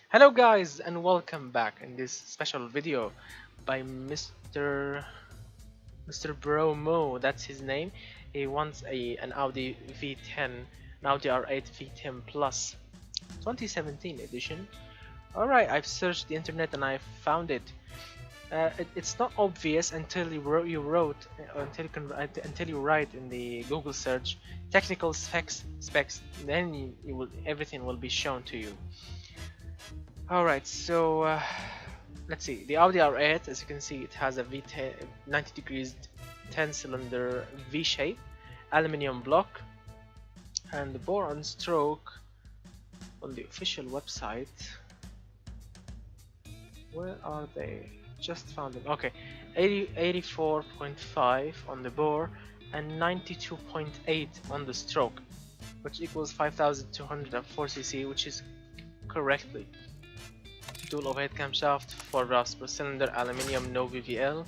Hello guys and welcome back in this special video by Mr. Bromo, that's his name. He wants an Audi V10, an Audi R8 V10 Plus 2017 edition. Alright, I've searched the internet and I found it. It's not obvious until until you write in the Google search technical specs, then everything will be shown to you. Alright, so let's see. The Audi R8, as you can see, it has a V10 90 degrees 10 cylinder V shape, aluminium block, and the bore and stroke on the official website. Where are they? Just found them. Okay, 84.5 on the bore and 92.8 on the stroke, which equals 5204 cc, which is correctly. Dual overhead camshaft, 4 valves per cylinder, aluminium, no VVL.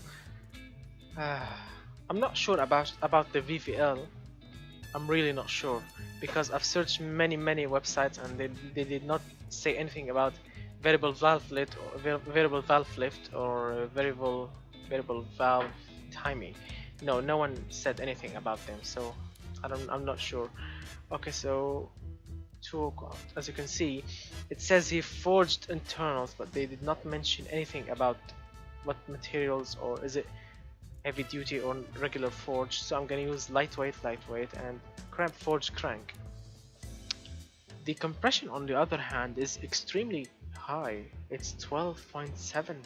I'm not sure about the VVL. I'm really not sure because I've searched many websites and they did not say anything about variable valve lift or variable valve timing. No one said anything about them, so I'm not sure. Okay, so as you can see, it says he forged internals, but they did not mention anything about what materials, or is it heavy duty or regular forge. So I'm gonna use lightweight and crank forged crank. The compression on the other hand is extremely high. It's 12.7.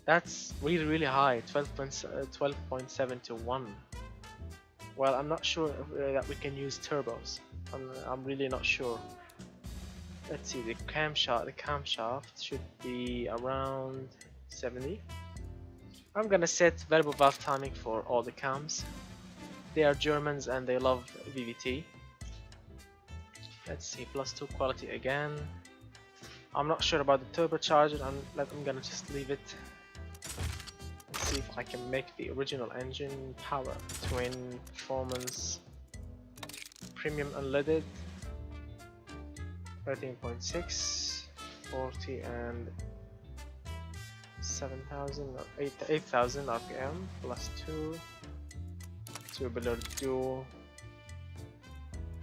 That's really high. 12.7 to 1. Well, I'm not sure that we can use turbos. I'm really not sure. Let's see, the camshaft should be around 70. I'm gonna set variable valve timing for all the cams. They are Germans and they love VVT. Let's see, +2 quality again. I'm not sure about the turbocharger. I'm gonna just leave it. Let's see if I can make the original engine power. Twin performance, premium unleaded, 13.6, 40 and 7,000 or 8,000 RPM, +2, tubular dual,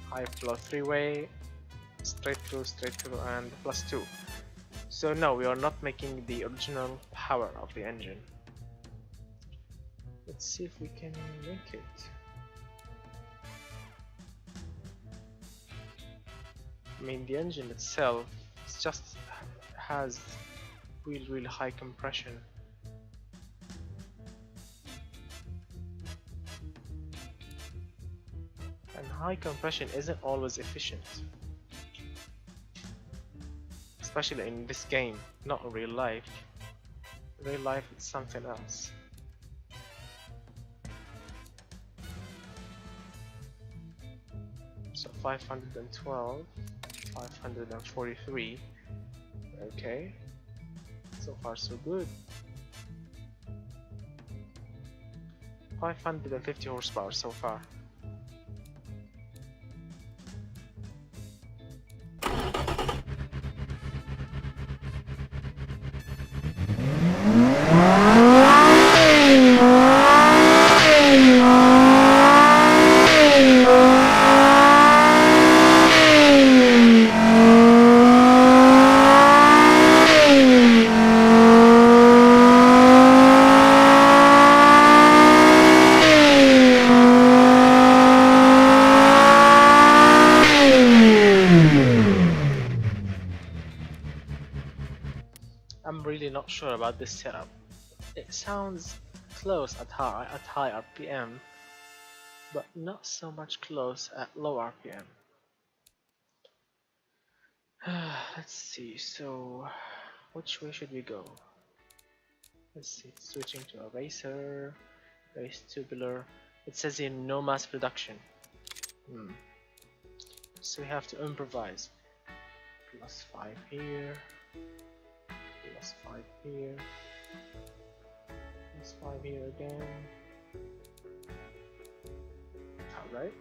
high flow 3-way, straight through and +2. So no, we are not making the original power of the engine. Let's see if we can make it. I mean, the engine itself just has really high compression. And high compression isn't always efficient. Especially in this game, not in real life. In real life it's something else. So 512, 543. Okay, so far so good. 550 horsepower so far. I'm really not sure about this setup. It sounds close at high RPM, but not so much close at low RPM. Let's see, so which way should we go? Let's see, switching to a racer, race tubular. It says here no mass production. So we have to improvise. +5 here, +5 here, +5 here again. Alright.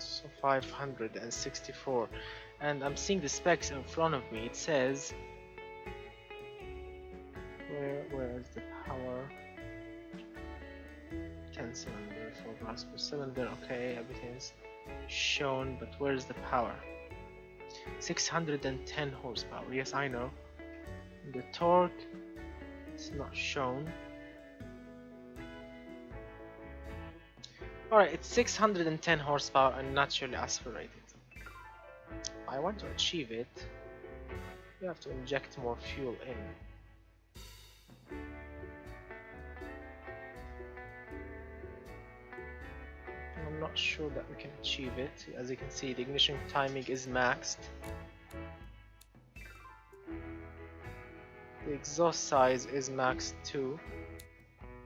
So 564, and I'm seeing the specs in front of me. It says where is the power? 10 cylinder, 4 bars per cylinder. Okay, everything is shown, but where is the power? 610 horsepower. Yes, I know. The torque, it's not shown. Alright, it's 610 horsepower and naturally aspirated. If I want to achieve it, you have to inject more fuel in. I'm not sure that we can achieve it. As you can see, the ignition timing is maxed. The exhaust size is maxed too.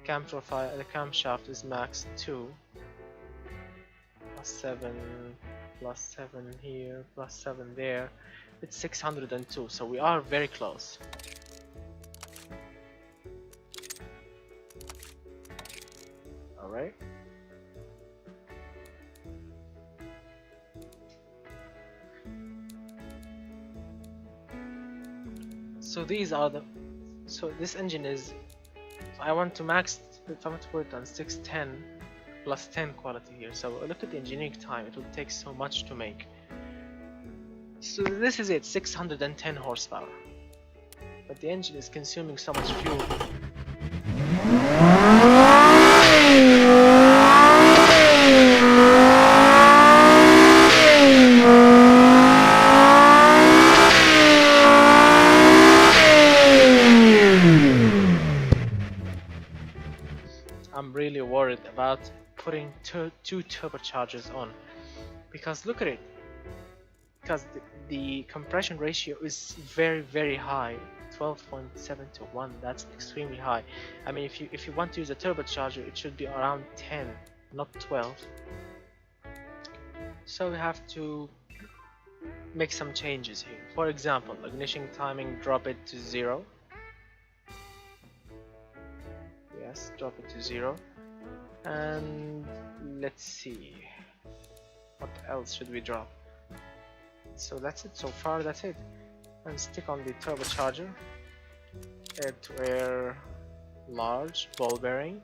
The camshaft is maxed too. +7, +7 here, +7 there. It's 602, so we are very close. Alright. So these are the, so this engine is, I want to max, if I want to put it on 610 +10 quality here. So look at the engineering time, it will take so much to make. So this is it, 610 horsepower. But the engine is consuming so much fuel. I'm really worried about putting two turbochargers on, because look at it, because the compression ratio is very high, 12.7 to 1. That's extremely high. I mean, if you want to use a turbocharger, it should be around 10, not 12. So we have to make some changes here. For example, ignition timing, drop it to 0. Yes, drop it to 0. And let's see, what else should we drop? So that's it, so far that's it. And stick on the turbocharger, air to air, large, ball bearing.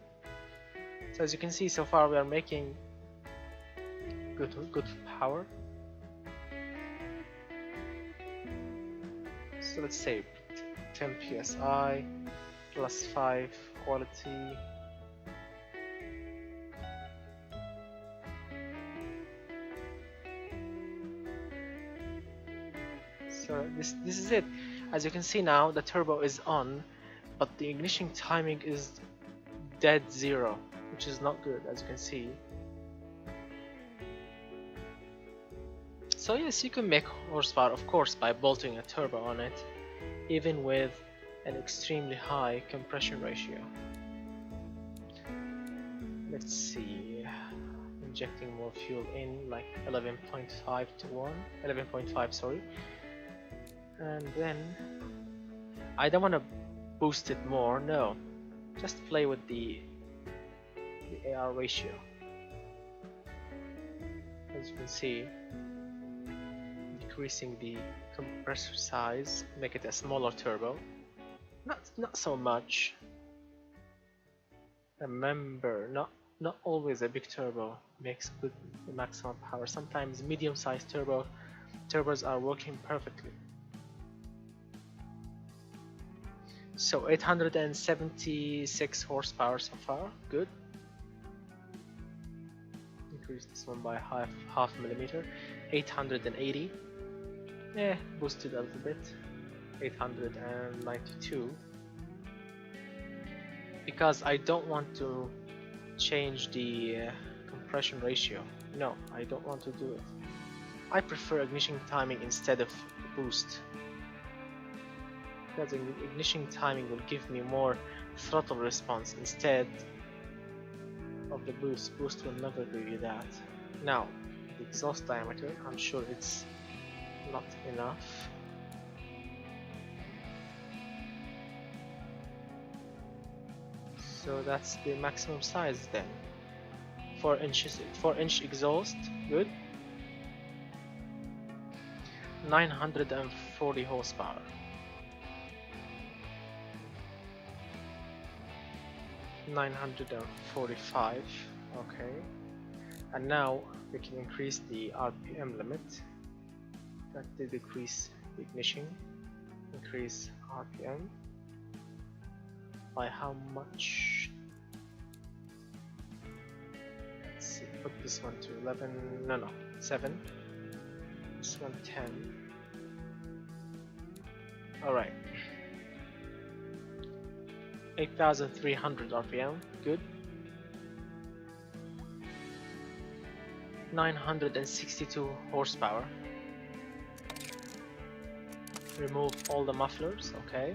So as you can see, so far we are making good power. So let's say 10 psi, +5 quality. So this is it. As you can see now, the turbo is on, but the ignition timing is dead 0, which is not good, as you can see. So yes, you can make horsepower, of course, by bolting a turbo on it, even with an extremely high compression ratio. Let's see, injecting more fuel in, like 11.5 to 1, 11.5, sorry. And then I don't want to boost it more, no, just play with the AR ratio. As you can see, decreasing the compressor size, make it a smaller turbo, not so much. Remember, not always a big turbo makes good maximum power. Sometimes medium-sized turbos are working perfectly. So 876 horsepower so far, good. Increase this one by half millimeter. 880. Yeah, boosted a little bit. 892. Because I don't want to change the compression ratio. No, I don't want to do it. I prefer ignition timing instead of boost, because ignition timing will give me more throttle response instead of the boost. Boost will never give you that. Now, the exhaust diameter, I'm sure it's not enough. So that's the maximum size then. 4 inch exhaust, good. 940 horsepower. 945. Okay, and now we can increase the RPM limit. That did decrease the ignition. Increase RPM by how much? Let's see, put this one to 11, no, 7, this one 10. Alright, 8,300 RPM, good. 962 horsepower. Remove all the mufflers, okay.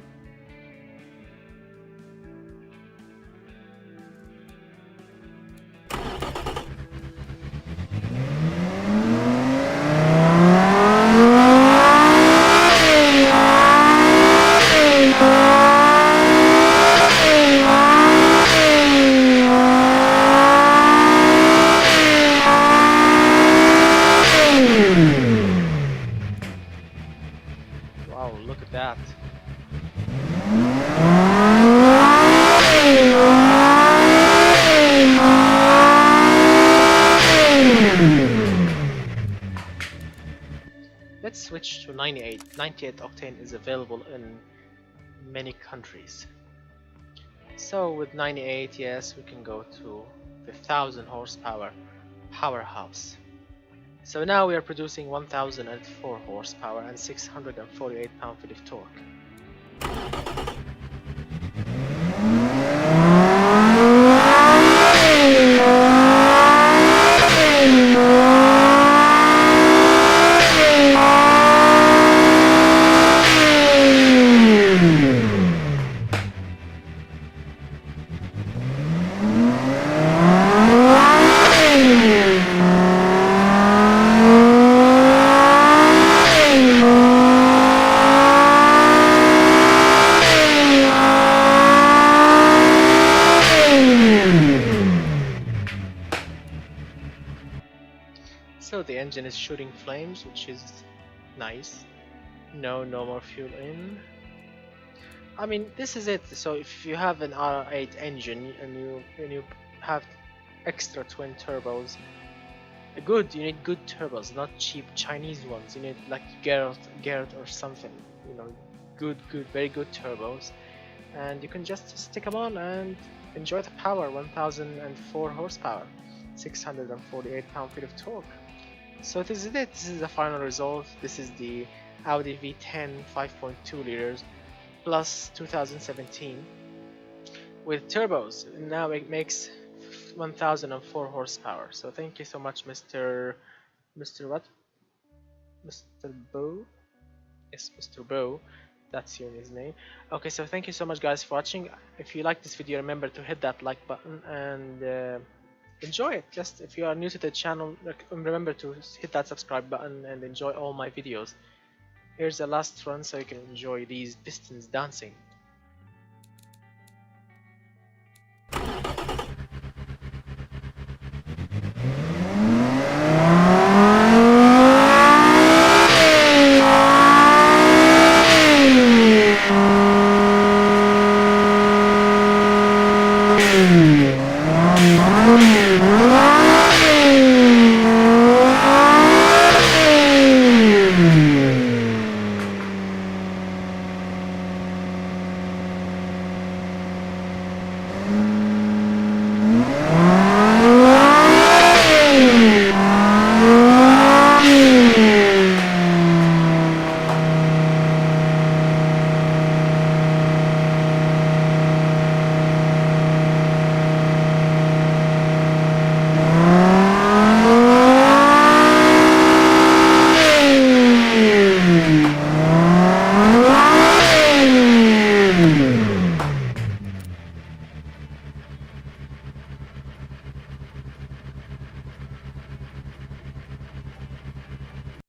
Wow, look at that. Let's switch to 98. 98 octane is available in many countries. So with 98, yes, we can go to the 1000 horsepower powerhouse. So now we are producing 1004 horsepower and 648 pound-feet of torque. So the engine is shooting flames, which is nice. No more fuel in. I mean, this is it. So if you have an R8 engine and you have extra twin turbos, you need good turbos, not cheap Chinese ones. You need like Garrett or something. You know, good, very good turbos, and you can just stick them on and enjoy the power. 1004 horsepower, 648 pound-feet of torque. So this is it. This is the final result. This is the Audi V10 5.2 liters plus 2017 with turbos. Now it makes 1004 horsepower. So thank you so much, Mr. what? Mr. Bo? Yes, Mr. Bo. That's his name. Okay, so thank you so much, guys, for watching. If you like this video, remember to hit that like button and enjoy it. Just if you are new to the channel, remember to hit that subscribe button and enjoy all my videos. Here's the last run so you can enjoy these pistons dancing.